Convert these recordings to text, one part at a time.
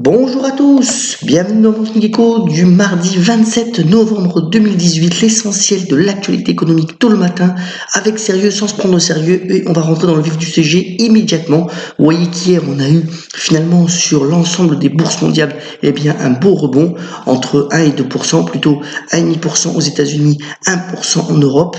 Bonjour à tous, bienvenue dans Morning Echo du mardi 27 novembre 2018, l'essentiel de l'actualité économique tout le matin, avec sérieux, sans se prendre au sérieux, et on va rentrer dans le vif du sujet immédiatement. Vous voyez qu'hier on a eu finalement sur l'ensemble des bourses mondiales un beau rebond entre 1 et 2%, plutôt 1,5% aux États-Unis, 1% en Europe,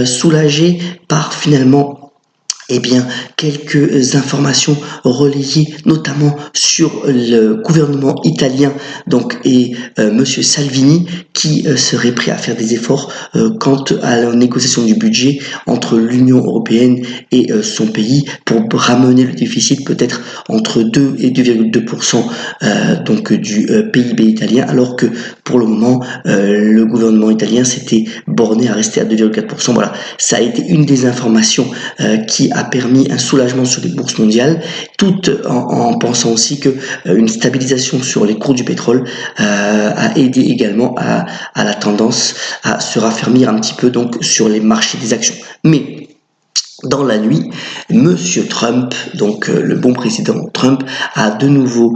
soulagé par finalement quelques informations relayées notamment sur le gouvernement italien et Monsieur Salvini qui serait prêt à faire des efforts quant à la négociation du budget entre l'Union européenne et son pays pour ramener le déficit peut-être entre 2 et 2,2% du PIB italien, alors que pour le moment le gouvernement italien s'était borné à rester à 2,4%. Voilà, ça a été une des informations qui a permis un soulagement sur les bourses mondiales, tout en pensant aussi que une stabilisation sur les cours du pétrole a aidé également à la tendance à se raffermir un petit peu donc sur les marchés des actions. Mais dans la nuit, Monsieur Trump, le bon président Trump, a de nouveau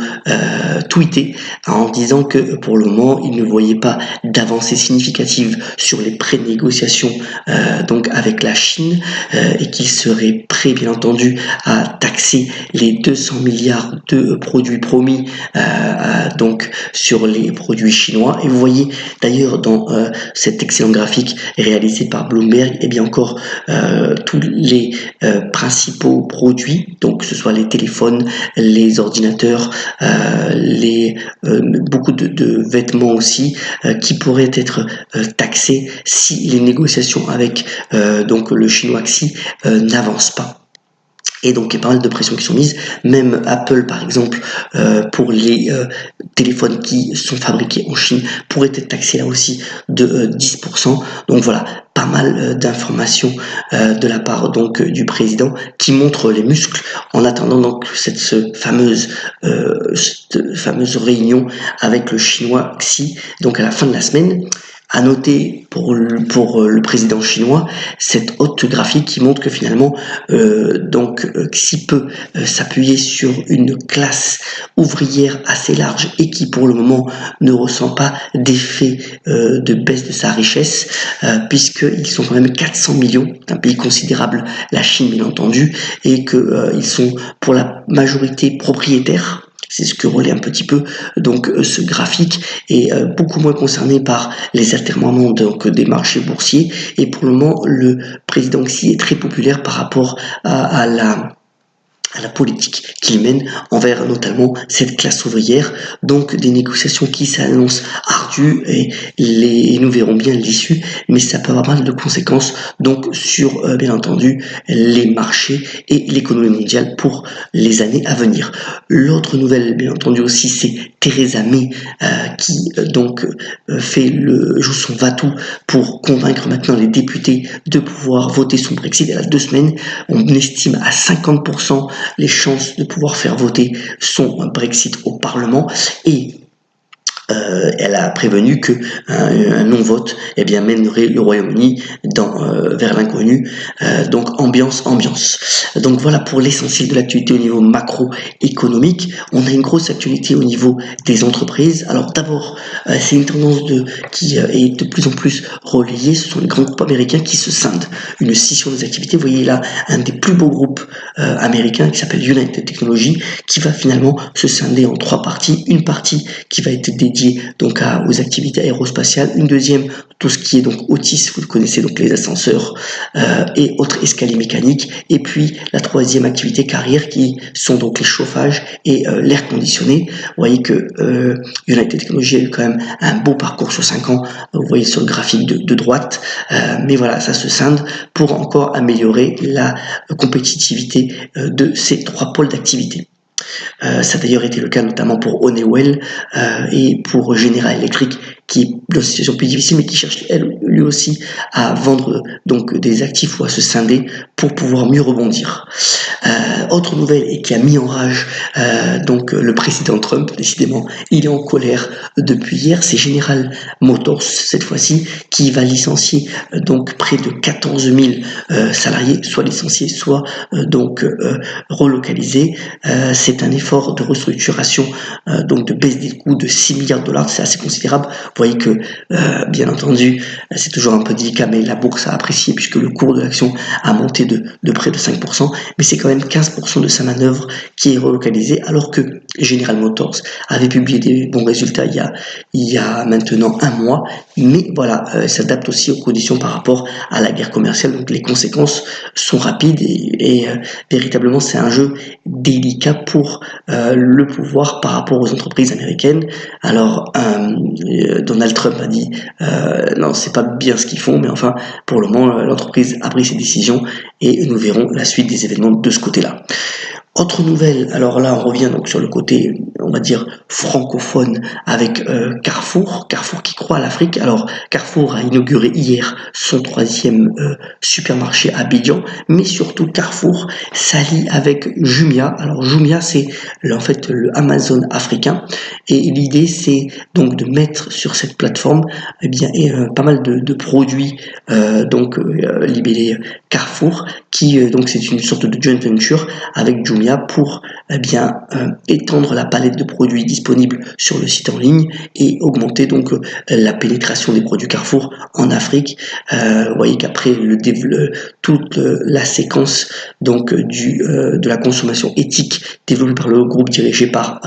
tweeté en disant que pour le moment, il ne voyait pas d'avancée significative sur les pré-négociations avec la Chine et qu'il serait prêt, bien entendu, à taxer les 200 milliards de produits promis sur les produits chinois. Et vous voyez d'ailleurs dans cet excellent graphique réalisé par Bloomberg, encore tous les principaux produits, donc que ce soit les téléphones, les ordinateurs, beaucoup de vêtements aussi, qui pourraient être taxés si les négociations avec le chinois Xi n'avancent pas. Et donc il y a pas mal de pressions qui sont mises, même Apple par exemple pour les téléphones qui sont fabriqués en Chine pourrait être taxé là aussi de 10%. Donc voilà, pas mal d'informations de la part du président qui montre les muscles en attendant cette fameuse réunion avec le chinois Xi à la fin de la semaine. À noter pour le président chinois cette haute graphique qui montre que finalement Xi peut s'appuyer sur une classe ouvrière assez large et qui pour le moment ne ressent pas d'effet de baisse de sa richesse puisqu'ils sont quand même 400 millions, un pays considérable, la Chine bien entendu, et qu'ils sont pour la majorité propriétaires. C'est ce que relaie un petit peu ce graphique, et beaucoup moins concerné par les atermoiements des marchés boursiers. Et pour le moment, le président Xi est très populaire par rapport à la politique qu'il mène envers notamment cette classe ouvrière, donc des négociations qui s'annoncent ardues et nous verrons bien l'issue, mais ça peut avoir mal de conséquences sur bien entendu les marchés et l'économie mondiale pour les années à venir. L'autre nouvelle bien entendu aussi, c'est Theresa May qui joue son va-tout pour convaincre maintenant les députés de pouvoir voter son Brexit. Elle a 2 semaines, on estime à 50% les chances de pouvoir faire voter son Brexit au Parlement, et elle a prévenu que un non-vote mènerait le Royaume-Uni vers l'inconnu. Ambiance. Donc voilà pour l'essentiel de l'actualité au niveau macroéconomique. On a une grosse actualité au niveau des entreprises. Alors d'abord, c'est une tendance qui est de plus en plus relayée. Ce sont les grands groupes américains qui se scindent. Une scission des activités. Vous voyez là un des plus beaux groupes américains qui s'appelle United Technologies, qui va finalement se scinder en 3 parties. Une partie qui va être dédiée aux activités aérospatiales, une deuxième tout ce qui est Otis, vous connaissez les ascenseurs et autres escaliers mécaniques, et puis la troisième activité carrière qui sont les chauffages et l'air conditionné. Vous voyez que United Technologies a eu quand même un beau parcours sur 5 ans, vous voyez sur le graphique de droite, mais voilà, ça se scinde pour encore améliorer la compétitivité de ces 3 pôles d'activité. Ça a d'ailleurs été le cas notamment pour Honeywell et pour General Electric, qui est dans une situation plus difficile mais qui cherche lui aussi à vendre donc des actifs ou à se scinder pour pouvoir mieux rebondir. Autre nouvelle et qui a mis en rage donc le président Trump, décidément, il est en colère depuis hier, c'est General Motors cette fois-ci qui va licencier donc près de 14 000 salariés, soit licenciés, soit relocalisés. C'est un effort de restructuration, donc de baisse des coûts de 6 milliards de dollars, c'est assez considérable. Vous voyez que, bien entendu, c'est toujours un peu délicat, mais la bourse a apprécié puisque le cours de l'action a monté de près de 5%, mais c'est quand même 15% de sa manœuvre qui est relocalisée, alors que General Motors avait publié des bons résultats il y a maintenant un mois, mais voilà, s'adapte aussi aux conditions par rapport à la guerre commerciale, donc les conséquences sont rapides et véritablement c'est un jeu délicat pour le pouvoir par rapport aux entreprises américaines. Alors Donald Trump a dit non, c'est pas bien ce qu'ils font, mais enfin pour le moment l'entreprise a pris ses décisions et nous verrons la suite des événements de ce côté-là. Autre nouvelle, alors là on revient donc sur le côté, on va dire, francophone avec Carrefour qui croit à l'Afrique. Alors Carrefour a inauguré hier son 3e supermarché à Abidjan, mais surtout Carrefour s'allie avec Jumia. Alors Jumia c'est en fait le Amazon africain et l'idée c'est donc de mettre sur cette plateforme pas mal de produits libellés Carrefour qui donc c'est une sorte de joint venture avec Jumia pour étendre la palette de produits disponibles sur le site en ligne et augmenter donc la pénétration des produits Carrefour en Afrique. Vous voyez qu'après toute la séquence donc de la consommation éthique développée par le groupe dirigé par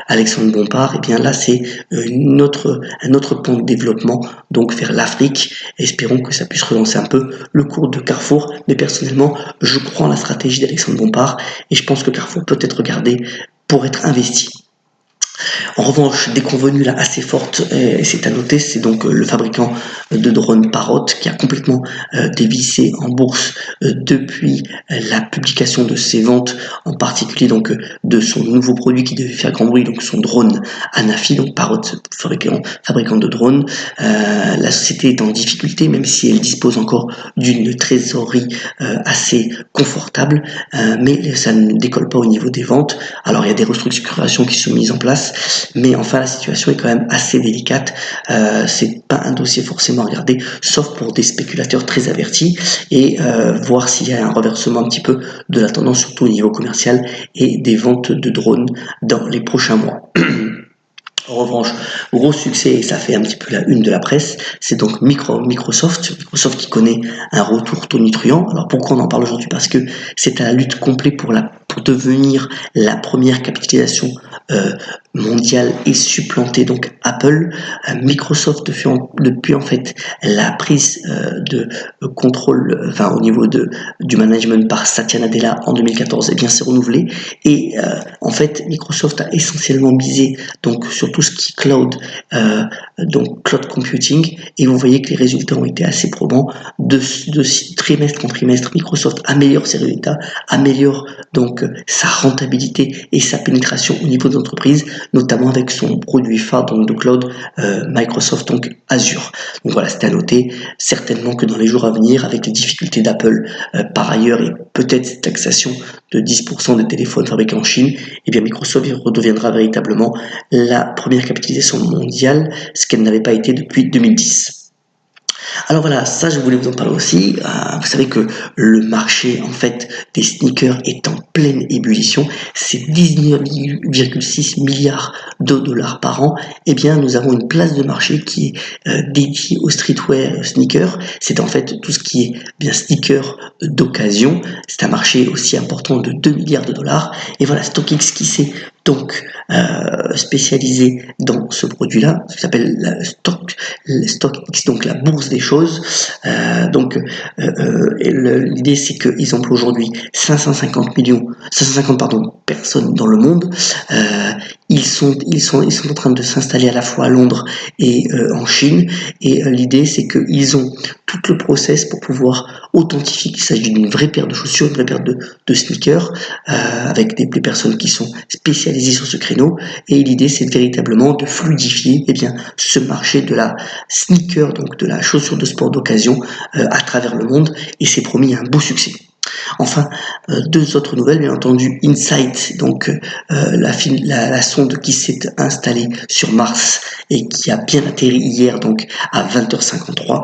Alexandre Bompard, et bien là c'est un autre point de développement donc vers l'Afrique. Espérons que ça puisse relancer un peu le cours de Carrefour, mais personnellement je crois en la stratégie d'Alexandre Bompard et je pense que Carrefour peut être regardé pour être investi. En revanche, déconvenue là assez forte, et c'est à noter, c'est donc le fabricant de drones Parrot qui a complètement dévissé en bourse depuis la publication de ses ventes, en particulier donc de son nouveau produit qui devait faire grand bruit, donc son drone Anafi, donc Parrot, fabricant de drones. La société est en difficulté, même si elle dispose encore d'une trésorerie assez confortable, mais ça ne décolle pas au niveau des ventes. Alors il y a des restructurations qui sont mises en place, mais enfin la situation est quand même assez délicate. C'est pas un dossier forcément à regarder, sauf pour des spéculateurs très avertis, et voir s'il y a un reversement un petit peu de la tendance, surtout au niveau commercial et des ventes de drones dans les prochains mois. En revanche, gros succès, et ça fait un petit peu la une de la presse, c'est donc Microsoft qui connaît un retour tonitruant. Alors pourquoi on en parle aujourd'hui? Parce que c'est à la lutte complète pour devenir la première capitalisation mondiale et supplanter donc Apple. Microsoft depuis en fait la prise de contrôle, au niveau du management par Satya Nadella en 2014, et bien c'est renouvelé, et en fait Microsoft a essentiellement misé donc sur tout ce qui est cloud, donc cloud computing, et vous voyez que les résultats ont été assez probants. De trimestre en trimestre, Microsoft améliore ses résultats, améliore donc sa rentabilité et sa pénétration au niveau de l'entreprise, notamment avec son produit phare donc de cloud, Microsoft donc Azure. Donc voilà, c'était à noter. Certainement que dans les jours à venir, avec les difficultés d'Apple par ailleurs et peut-être cette taxation de 10% des téléphones fabriqués en Chine, et bien Microsoft redeviendra véritablement la première capitalisation mondiale, ce qu'elle n'avait pas été depuis 2010. Alors voilà, ça je voulais vous en parler aussi. Vous savez que le marché en fait des sneakers est en pleine ébullition. C'est 19,6 milliards de dollars par an. Eh bien, nous avons une place de marché qui est dédiée au streetwear sneakers. C'est en fait tout ce qui est bien sneakers d'occasion. C'est un marché aussi important de 2 milliards de dollars. Et voilà, StockX qui s'est donc spécialisé dans ce produit-là, ce qui s'appelle StockX, donc la bourse des choses. L'idée c'est qu'ils emploient aujourd'hui 550 personnes dans le monde. Ils sont en train de s'installer à la fois à Londres et en Chine, et l'idée c'est qu'ils ont tout le process pour pouvoir authentifier qu'il s'agit d'une vraie paire de chaussures, une vraie paire de sneakers, avec des personnes qui sont spécialisées sur ce créneau. créneau. Et l'idée, c'est véritablement de fluidifier ce marché de la sneaker, donc de la chaussure de sport d'occasion à travers le monde. Et c'est promis un beau succès. Enfin, deux autres nouvelles, bien entendu, InSight, donc la sonde qui s'est installée sur Mars et qui a bien atterri hier, donc à 20h53.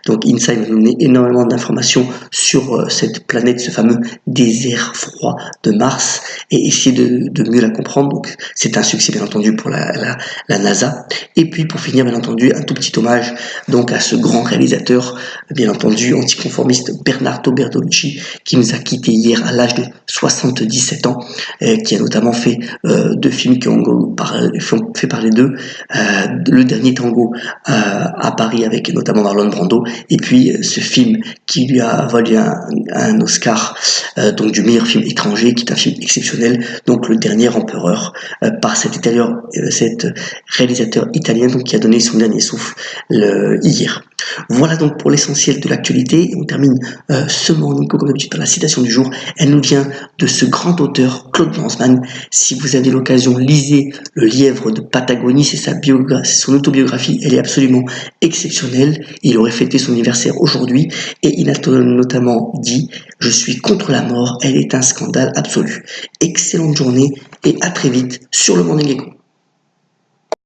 Donc InSight nous donne énormément d'informations sur cette planète, ce fameux désert froid de Mars, et essayer de mieux la comprendre. Donc c'est un succès, bien entendu, pour la NASA. Et puis pour finir, bien entendu, un tout petit hommage donc à ce grand réalisateur, bien entendu, anticonformiste Bernardo Bertolucci, qui nous a quittés hier à l'âge de 77 ans, qui a notamment fait deux films qui ont fait parler d'eux, Le Dernier Tango à Paris avec notamment Marlon Brando, et puis ce film qui lui a valu un Oscar donc du meilleur film étranger, qui est un film exceptionnel, donc Le Dernier Empereur, par cet réalisateur italien donc, qui a donné son dernier souffle hier. Voilà donc pour l'essentiel de l'actualité. On termine ce morning comme d'habitude par la citation du jour. Elle nous vient de ce grand auteur Claude Lanzmann. Si vous avez l'occasion, lisez Le Lièvre de Patagonie, c'est son autobiographie, elle est absolument exceptionnelle. Il aurait fêté son anniversaire aujourd'hui et il a notamment dit « Je suis contre la mort, elle est un scandale absolu ». Excellente journée et à très vite sur le Morning Echo.